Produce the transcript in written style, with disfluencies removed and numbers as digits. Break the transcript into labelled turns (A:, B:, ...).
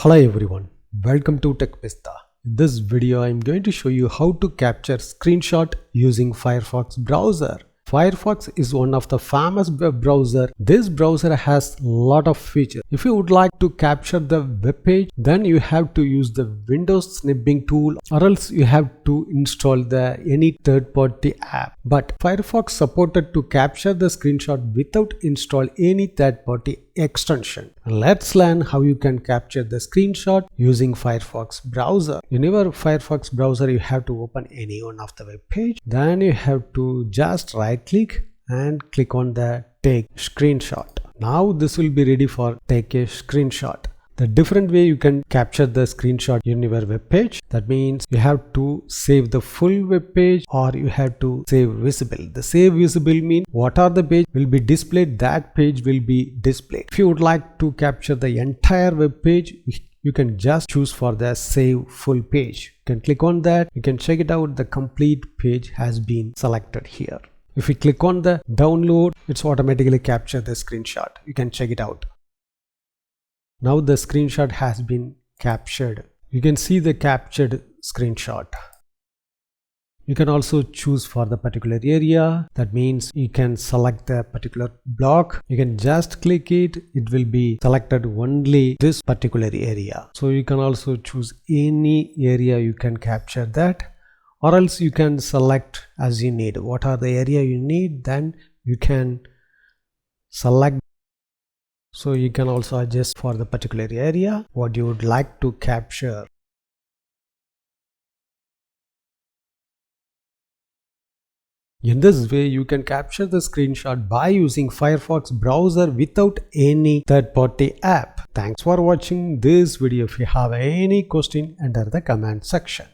A: Hello everyone, welcome to TechPista. In this video I am going to show you how to capture screenshot using Firefox browser. Firefox is one of the famous web browser. This browser has a lot of features. If you would like to capture the web page, then you have to use the Windows snipping tool, or else you have to install any third-party app. But Firefox supported to capture the screenshot without install any third-party extension. Let's learn how you can capture the screenshot using Firefox browser. In your Firefox browser, you have to open any one of the web page. Then you have to just right click and click on the take screenshot. Now this will be ready for take a screenshot. The different way you can capture the screenshot in your web page. That means you have to save the full web page or you have to save visible. The save visible means what are the page will be displayed, that page will be displayed. If you would like to capture the entire web page, you can just choose for the save full page. You can click on that. You can check it out. The complete page has been selected here. If you click on the download, it's automatically capture the screenshot. You can check it out. Now the screenshot has been captured. You can see the captured screenshot. You can also choose for the particular area. That means you can select the particular block. You can just click it. It will be selected only this particular area. So you can also choose any area you can capture that. Or else you can select as you need. What are the area you need, then you can select. So you can also adjust for the particular area what you would like to capture. In this way you can capture the screenshot by using Firefox browser without any third-party app. Thanks for watching this video. If you have any question, enter the comment section.